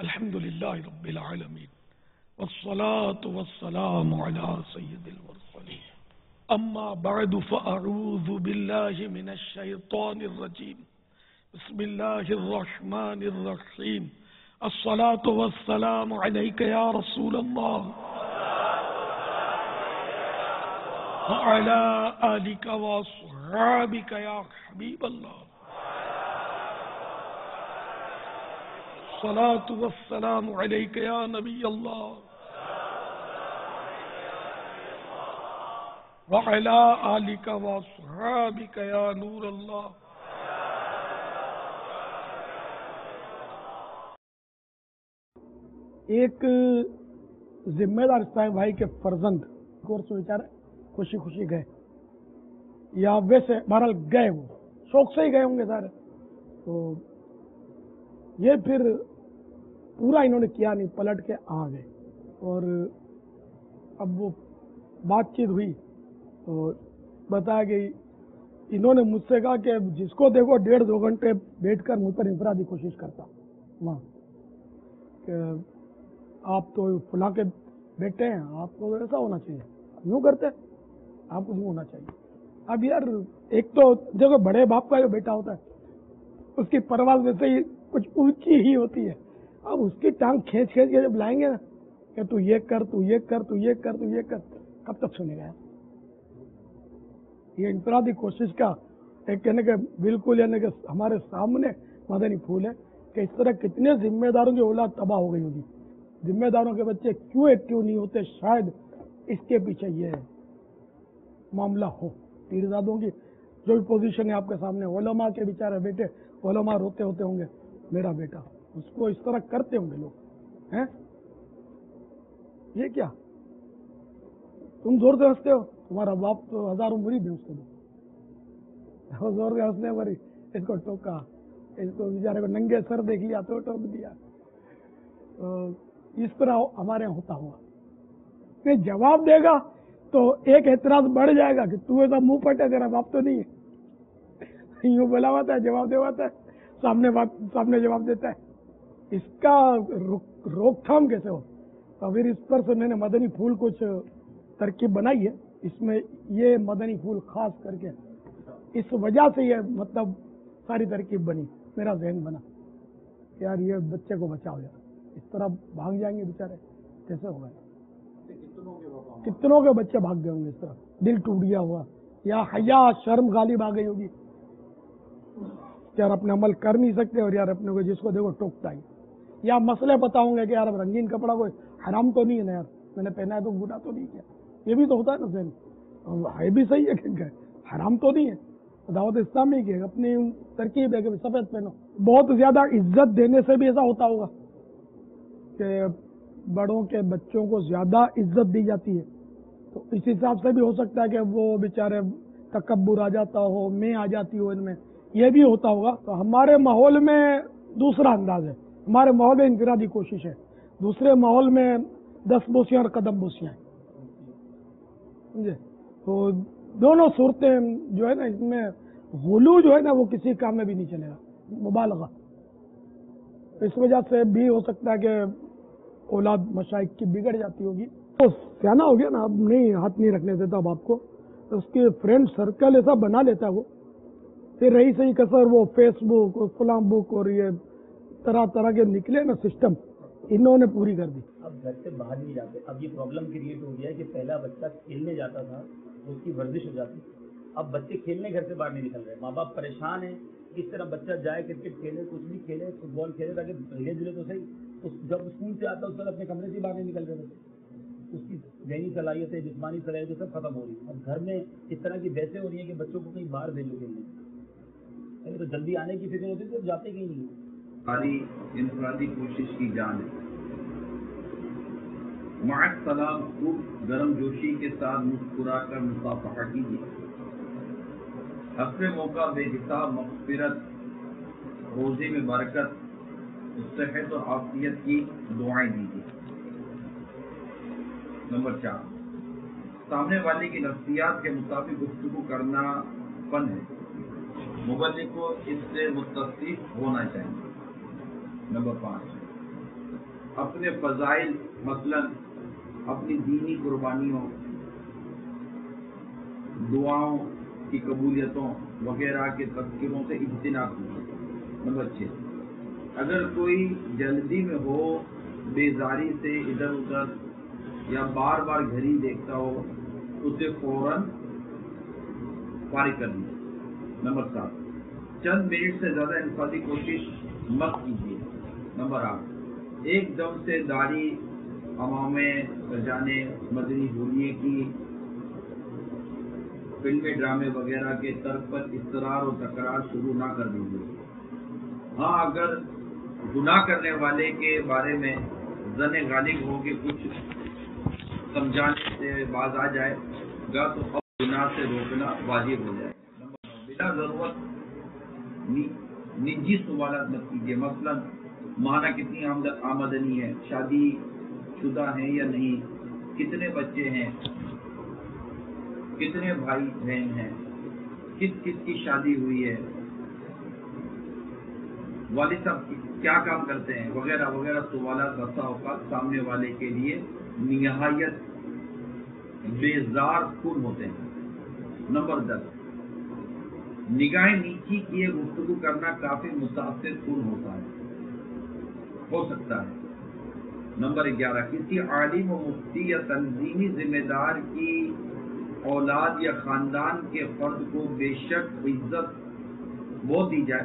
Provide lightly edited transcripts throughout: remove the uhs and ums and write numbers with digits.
الحمد لله رب العالمين والصلاة والسلام على سيد المرسلين أما بعد فأعوذ بالله من الشيطان الرجيم بسم الله الرحمن الرحيم الصلاة والسلام عليك يا رسول الله وعلى آلك وأصحابك يا حبيب الله الصلاة والسلام عليك يا نبي الله وعلى آلك وأصحابك يا نور الله. ایک ذمہ دار صاحب بھائی کے فرزند کورس بیچارے خوشی خوشی گئے، یا ویسے بہرحال گئے، وہ شوق سے ہی گئے ہوں گے سارے. تو یہ پھر پورا انہوں نے کیا نہیں، پلٹ کے آ گئے. اور اب وہ بات چیت ہوئی تو بتایا کہ انہوں نے مجھ سے کہا کہ جس کو دیکھو 1.5-2 گھنٹے بیٹھ کر مجھ پر انفرادی کوشش کرتا وہاں کہ آپ تو فلاں کے بیٹے ہیں، آپ کو ایسا ہونا چاہیے، یوں کرتے آپ کو یوں ہونا چاہیے. اب یار ایک تو دیکھو بڑے باپ کا جو بیٹا ہوتا ہے اس کی پرواز ویسے ہی کچھ اونچی ہی ہوتی ہے. اب اس کی ٹانگ کھینچ کے جب لائیں گے نا کہ تو یہ کر، تو یہ کر، تو یہ کر، تو یہ کر، کب تک سنے گا؟ یہ انفرادی کوشش کا ایک کہنے کہ بالکل یعنی کہ ہمارے سامنے مدنی پھول ہے کہ اس طرح کتنے ذمہ داروں کی اولاد تباہ ہو گئی ہوگی. ذمہ داروں کے بچے کیوں ایکٹیو نہیں ہوتے؟ شاید اس کے پیچھے یہ معاملہ ہو. پیرزادوں کی جو بھی پوزیشن ہے آپ کے سامنے، علماء کے بیچارے بیٹے، علماء روتے ہوتے ہوں گے میرا بیٹا، اس کو اس طرح کرتے ہوں گے لوگ ہیں. یہ کیا تم زور سے ہنستے ہو؟ تمہارا باپ تو ہزاروں مرید ہے اس کو زور سے ہنسنے پر اس کو ٹوکا، اس کو بیچارے کو ننگے سر دیکھ لیا تو ٹوک دیا. اس طرح ہمارے یہاں ہوتا ہوا. میں جواب دے گا تو ایک اعتراض بڑھ جائے گا کہ تو ایسا منہ پٹا، تیرا باپ تو نہیں ہے. یوں بولا ہوا ہے، جواب دے سامنے جواب دیتا ہے. اس کا روک تھام کیسے ہو؟ تو پھر اس پر سے میں نے مدنی پھول کچھ ترکیب بنائی ہے. اس میں یہ مدنی پھول خاص کر کے اس وجہ سے یہ مطلب ساری ترکیب بنی، میرا ذہن بنا کہ یار یہ بچے کو بچاؤ یار، اس طرح بھاگ جائیں گے بیچارے، کیسے ہوگا؟ کتنوں کے بچے بھاگ گئے ہوں گے اس طرح، دل ٹوٹ گیا ہوا، یا حیا شرم غالب آ گئی ہوگی کہ یار اپنے عمل کر نہیں سکتے اور یار اپنے کو جس کو دیکھو ٹوکتا ہی. یا مسئلے پتا ہوں گے کہ یار رنگین کپڑا کوئی حرام تو نہیں ہے نا یار، میں نے پہنا ہے تو گناہ تو نہیں کیا. یہ بھی تو ہوتا ہے نا ذہن، ہے بھی صحیح ہے کہ حرام تو نہیں ہے. دعوت اسلامی کی اپنی ترکیب ہے کہ سفید پہنو. بہت زیادہ عزت دینے سے بھی ایسا ہوتا ہوگا کہ بڑوں کے بچوں کو زیادہ عزت دی جاتی ہے، تو اس حساب سے بھی ہو سکتا ہے کہ وہ بیچارے تکبر آ جاتا ہو، میں آ جاتی ہو ان میں، یہ بھی ہوتا ہوگا. تو ہمارے ماحول میں دوسرا انداز ہے، ہمارے ماحول میں انفرادی کوشش ہے، دوسرے ماحول میں 10 بوسیاں اور قدم بوسیاں ہیں. سمجھے؟ تو دونوں صورتیں جو ہے نا، اس میں غلو جو ہے نا وہ کسی کام میں بھی نہیں چلے گا، مبالغہ. اس وجہ سے بھی ہو سکتا ہے کہ اولاد مشائخ کی بگڑ جاتی ہوگی. تو سیانا ہو گیا نا، اب نہیں ہاتھ نہیں رکھنے دیتا اب آپ کو. اس کے فرینڈ سرکل ایسا بنا لیتا ہے وہ، پھر رہی صحیح کسر وہ فیس بک اور فلاں بک اور یہ طرح طرح کے نکلے نا سسٹم، انہوں نے پوری کر دی. اب گھر سے باہر نہیں جاتے. اب یہ پرابلم کریٹ ہو گیا ہے کہ پہلا بچہ کھیلنے جاتا تھا تو اس کی ورزش ہو جاتی، اب بچے کھیلنے گھر سے باہر نہیں نکل رہے. ماں باپ پریشان ہیں کس طرح بچہ جائے کرکٹ کھیلے، کچھ بھی کھیلے، فٹ بال کھیلے، تاکہ دھیرے دھیرے تو صحیح جب اسکول سے آتا اس وقت اپنے کمرے سے باہر نہیں نکل رہے تھے. اس کی ذہنی صلاحیتیں، جسمانی صلاحیتیں سب ختم ہو رہی ہیں. اب گھر میں اس طرح کی بحثیں ہو رہی ہیں کہ بچوں کو کہیں باہر بھیجو کھیلنے. تو جلدی آنے کی فکر ہوتی ہے تو جاتے کہیں نہیں. ہماری انفرادی کوشش کی جان ہے. معاذ سلام خوب گرم جوشی کے ساتھ مسکرا کر مصافحہ کیجیے. حسب موقع بے حساب مغفرت، روزے میں برکت، صحت اور عافیت کی دعائیں دیجیے. نمبر 4، سامنے والے کی نفسیات کے مطابق گفتگو کرنا فن ہے. مبلغ کو اس سے متصف ہونا چاہیے. نمبر 5، اپنے فضائل مثلاً اپنی دینی قربانیوں، دعاؤں کی قبولیتوں وغیرہ کے تذکروں سے اجتناب کیجیے۔ نمبر 6، اگر کوئی جلدی میں ہو، بیزاری سے ادھر ادھر یا بار بار گھڑی دیکھتا ہو، اسے فوراً فارغ کر دیجیے۔ نمبر 7، چند منٹ سے زیادہ انفرادی کوشش مت کیجیے۔ نمبر 8، ایک دم سے داڑھی، عمامے سجانے، مدنی ہولیے کی فلمیں، ڈرامے وغیرہ کے ترک پر اصرار و تکرار شروع نہ کر دیجیے۔ ہاں، اگر گناہ کرنے والے کے بارے میں ظن غالب ہو کہ کچھ سمجھانے سے باز آ جائے گا تو اب گناہ سے روکنا واجب ہو جائے۔ بلا ضرورت نجی سوالات مت کیجیے، مثلاً ماہانہ کتنی آمدنی ہے، شادی شدہ ہیں یا نہیں، کتنے بچے ہیں، کتنے بھائی بہن ہیں، کس کس کی شادی ہوئی ہے، والد صاحب کیا کام کرتے ہیں، وغیرہ وغیرہ سوالات بسا اوقات سامنے والے کے لیے نہایت بیزار کن ہوتے ہیں۔ نمبر 10، نگاہیں نیچی کیے گفتگو کرنا کافی متاثر کن ہو سکتا ہے۔ نمبر 11، کسی عالم و مفتی یا تنظیمی ذمہ دار کی اولاد یا خاندان کے فرد کو بے شک عزت وہ دی جائے،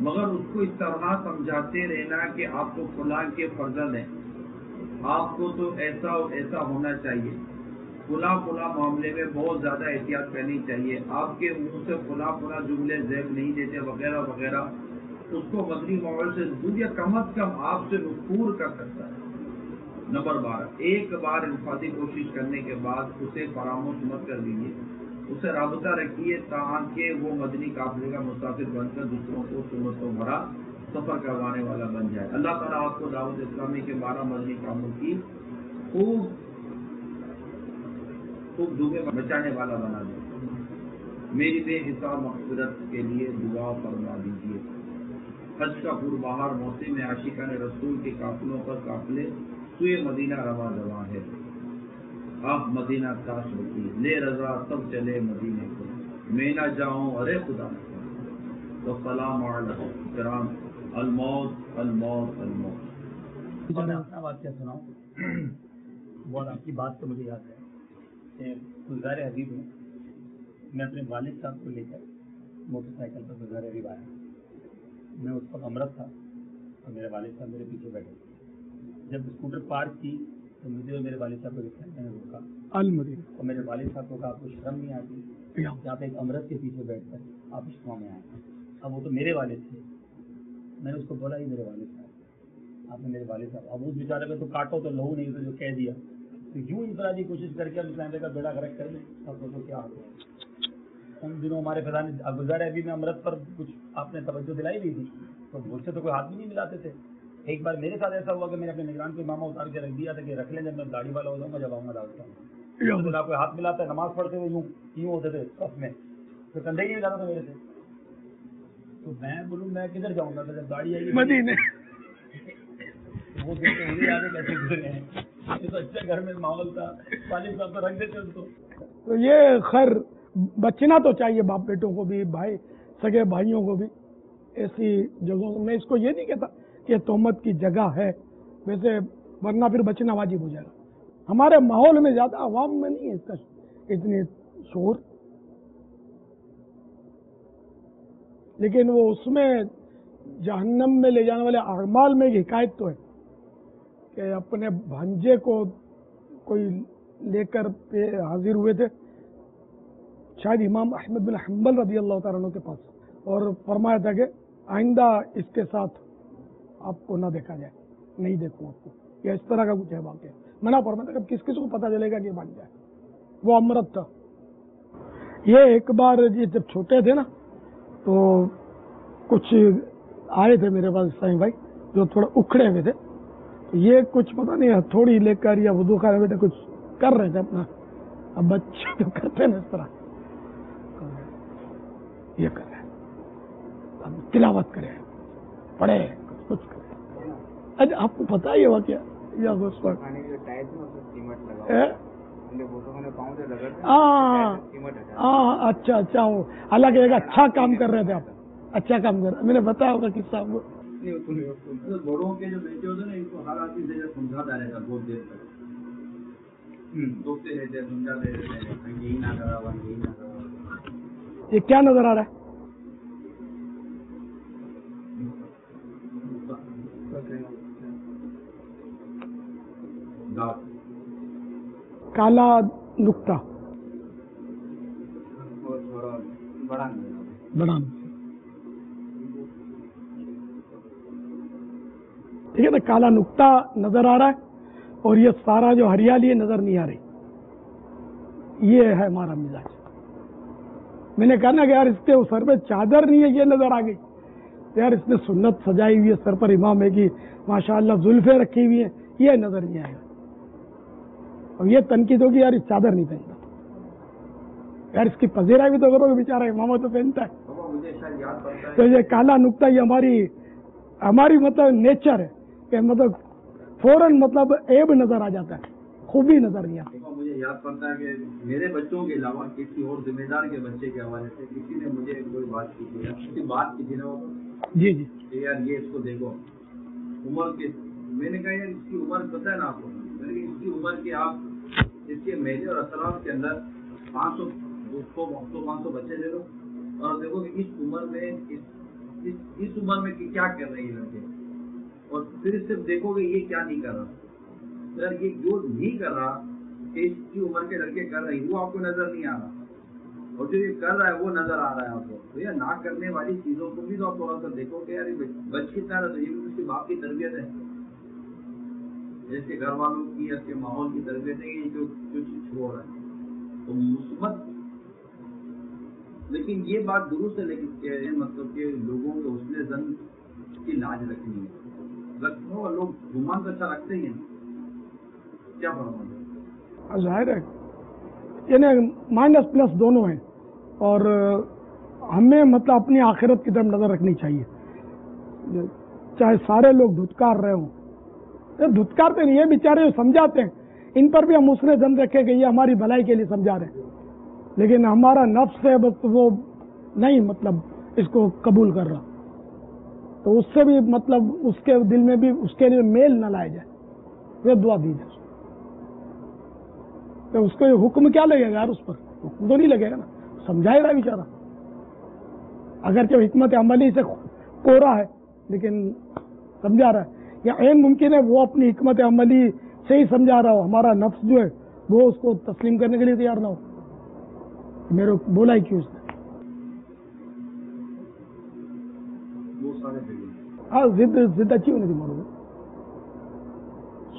مگر اس کو اس طرح سمجھاتے رہنا کہ آپ تو فلاں کے فرزند ہیں، آپ کو تو ایسا اور ایسا ہونا چاہیے، فلاں معاملے میں بہت زیادہ احتیاط کرنی چاہیے، آپ کے منہ سے فلاں جملے زیب نہیں دیتے، وغیرہ وغیرہ، اس کو مدنی ماحول سے دور یا کم از کم آپ سے نفور کر سکتا ہے۔ نمبر 12، ایک بار انفرادی کوشش کرنے کے بعد اسے فراموش مت کر دیجیے، اسے رابطہ رکھیے تاکہ وہ مدنی قافلے کا مسافر بن کر دوسروں کو سہولتوں بھرا سفر کروانے والا بن جائے۔ اللہ تعالیٰ آپ کو دعوت اسلامی کے 12 مدنی کاموں کی خوب ڈوبے بچانے والا بنا دے۔ میری بے حساب مغفرت کے لیے دعا فرما دیجیے۔ حج کا پربہار موسم عاشقان رسول کے قافلوں پر قافلے سوئے مدینہ رواں رواں ہے۔ آپ مدینہ کاش ہوتی، لے رضا سب چلے مدینے کو، میں نہ جاؤں ارے خدا نہ۔ تو سلام علیکم کرام، الموت الموت الموت۔ میں اپنا واقعہ سناؤں، بہت آپ کی بات سے مجھے یاد ہے کہ گلزار حبیب میں میں اپنے والد صاحب کو لے کر موٹر سائیکل پر گلزار حبیب آیا۔ میں اس وقت امرت تھا اور میرے والد صاحب میرے پیچھے بیٹھے۔ جب اسکوٹر پارک کی تو مجھے اور میرے والد صاحب کو دیکھا، میں نے روکا اور میرے والد صاحب کو کہا آپ کو شرم نہیں آتی کہ آپ ایک امرت کے پیچھے بیٹھ کر آپ اجتماع میں آئے؟ اب وہ تو میرے والد تھے۔ میں نے اس کو بولا ہی میرے والد صاحب، آپ نے میرے والد صاحب، اب اس بیچارے کو تو کاٹو تو لہو نہیں تو جو کہہ دیا، تو یوں انفرادی کوشش کر کے ہم اسلام کا بیڑا غرق کر لیں، اب تو کیا ہوگا۔ ان دنوں ہمارے فضان گلزار حبیب میں امرت پر کچھ آپ نے توجہ دلائی ہوئی تھی، تو مجھ سے تو کوئی ہاتھ بھی نہیں ملاتے تھے۔ ایک بار میرے ساتھ ایسا ہوا کہ میں نے اپنے نگران کو امامہ اتار کے رکھ دیا تھا کہ رکھ لیں، جب میں داڑھی والا ہو جاؤں گا جب آؤں گا دعوت میں کوئی ہاتھ ملاتا ہے، نماز پڑھتے ہوئے یوں ہوتے تھے صف میں، تو کندھے ہی نہیں ملاتا تھا میرے سے۔ تو میں بولوں میں کدھر جاؤں گا، جب داڑھی آئی مدینے وہ دیکھتے مجھے یاد ہے کیسے گزرے ہیں۔ تو اچھا گھر میں ماحول تھا، والد صاحب تو رکھ دیتے ان کو۔ تو یہ خیر بچنا تو چاہیے باپ بیٹوں کو بھی، بھائی سگے بھائیوں کو بھی ایسی جگہوں میں۔ اس کو یہ نہیں کہتا کہ تہمت کی جگہ ہے ویسے، ورنہ پھر بچنا واجب ہو جائے گا۔ ہمارے ماحول میں زیادہ عوام میں نہیں ہے اس کا اتنی شعور، لیکن وہ اس میں جہنم میں لے جانے والے اعمال میں ایک حکایت تو ہے کہ اپنے بھانجے کو کوئی لے کر حاضر ہوئے تھے شاید امام احمد بن حنبل رضی اللہ تعالیٰ عنہ کے پاس، اور فرمایا تھا کہ آئندہ اس کے ساتھ آپ کو نہ دیکھا جائے، نہیں دیکھوں آپ کو، یا اس طرح کا کچھ ہے واقعہ۔ منع فرمایا تھا کہ کس کو پتہ چلے گا کہ بن جائے، وہ امرت تھا۔ یہ ایک بار جب چھوٹے تھے نا تو کچھ آئے تھے میرے پاس سائیں بھائی جو تھوڑا اکھڑے ہوئے تھے، یہ کچھ پتہ نہیں ہتھوڑی لے کر یا وضو خانے بیٹھے کچھ کر رہے تھے اپنا، اب بچے تو کرتے نا اس طرح، یہ کر رہے ہیں، اب تلاوت کرے، پڑھے، کچھ کرے، اچھا آپ کو پتا ہے یہ واقعہ یا بس پر ہاں اچھا اچھا وہ حالانکہ ایک اچھا کام کر رہے تھے آپ, اچھا کام کر رہے, میں نے بتایا ہوگا قصہ آپ کو. بڑوں کے جو بیٹے ہوتے ہیں نا ان کو ہر آدمی سے سمجھاتا رہتا بہت دیر تک, روکتے رہتے سمجھاتے رہتے یہی نہ کرا یہی نہ کرا. یہ کیا نظر آ رہا ہے؟ کالا نقطہ بڑا ٹھیک ہے نا, کالا نقطہ نظر آ رہا ہے اور یہ سارا جو ہریالی نظر نہیں آ رہی. یہ ہے ہمارا مزاج. میں نے کہا نا کہ یار اس کے سر پہ چادر نہیں ہے, یہ نظر آ گئی. یار اس نے سنت سجائی ہوئی ہے, سر پر امام ہے کی ماشاءاللہ زلفیں رکھی ہوئی ہیں, یہ نظر نہیں آئے گا. اور یہ تنقید ہوگی یار اس چادر نہیں پہنتا, یار اس کی پذیرائی بھی تو کرو کہ بیچارہ امامہ تو پہنتا ہے. تو یہ کالا نقطہ یہ ہماری مطلب نیچر ہے کہ مطلب فوراً مطلب عیب نظر آ جاتا ہے, خوبی نظر نہیں آتی. مجھے یاد پڑتا ہے کہ میرے بچوں کے علاوہ کسی اور ذمہ دار کے بچے کے حوالے سے کسی نے مجھے کوئی بات کی تھی, بات کی تھی نا جی جی یار یہ اس کو دیکھو عمر کے, میں نے کہا یار اس کی عمر پتہ ہے نا آپ کو, میں نے کہا اس کی عمر کے آپ اس کے میلے اور اثرات کے اندر 500 بچے دے دو اور دیکھو کہ اس عمر میں اس عمر میں کیا کر رہے ہیں لڑکے, اور پھر صرف دیکھو کہ یہ کیا نہیں کر رہا. سر یہ جو نہیں کر رہا کہ اس کی عمر کے لڑکے کر رہے ہیں وہ آپ کو نظر نہیں آ رہا, اور جو یہ کر رہا ہے وہ نظر آ رہا ہے آپ کو. تو یہ نہ کرنے والی چیزوں کو بھی تو آپ تھوڑا سا دیکھو کہ یار بچ کتنا رہا, تو یہ بھی اس کے باپ کی تربیت ہے, اس کے گھر والوں کی, اس کے ماحول کی تربیت ہے, یہ جو چیز ہو رہا ہے تو مثبت. لیکن یہ بات درست ہے, لیکن مطلب کہ لوگوں کو حسن ظن کی لاج رکھنی ہے. لوگ گمان تو اچھا رکھتے ہی ہیں, کیا فرماتے ہیں؟ ظاہر ہے یعنی مائنس پلس دونوں ہیں, اور ہمیں مطلب اپنی آخرت کی طرف نظر رکھنی چاہیے. چاہے سارے لوگ دھتکار رہے ہوں, دھتکارتے نہیں, یہ بیچارے جو سمجھاتے ہیں ان پر بھی ہم حسن ظن رکھیں کہ یہ ہماری بھلائی کے لیے سمجھا رہے ہیں, لیکن ہمارا نفس ہے بس وہ نہیں مطلب اس کو قبول کر رہا, تو اس سے بھی مطلب اس کے دل میں بھی اس کے لیے میل نہ لایا جائے, وہ دعا دی جائے. تو اس کو یہ حکم کیا لگے گا یار, اس پر حکم تو نہیں لگے گا نا, سمجھائے گا بیچارہ. اگرچہ حکمت عملی سے کوڑا ہے لیکن سمجھا رہا ہے, یا عین ممکن ہے وہ اپنی حکمت عملی سے ہی سمجھا رہا ہو, ہمارا نفس جو ہے وہ اس کو تسلیم کرنے کے لیے تیار نہ ہو. میرے بولا ہی کیوں اس نے, ہاں ضد اچھی ہونے کی مارو.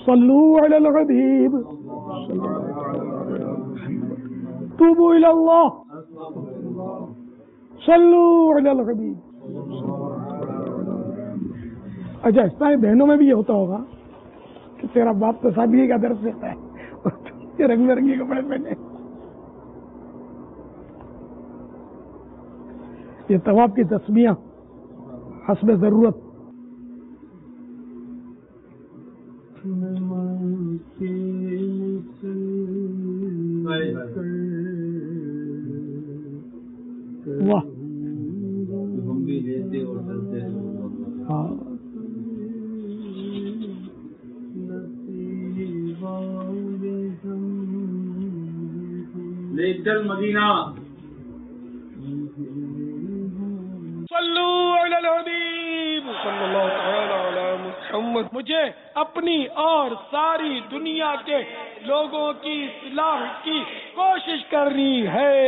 صلو علی الحبیب توبوا الی اللہ صلو علی الحبیب. اچھا اس طرح بہنوں میں بھی یہ ہوتا ہوگا کہ تیرا باپ تو سادگی کا درس دیتا ہے, رنگ برنگی کپڑے پہنے. یہ طواف کی تسمیہ حسب ضرورت. واہ ہاں لے چل مدینہ. صلو علی الحبیب صلی اللہ تعالی علی محمد. مجھے اپنی اور ساری دنیا کے لوگوں کی اصلاح کی کوشش کرنی ہے.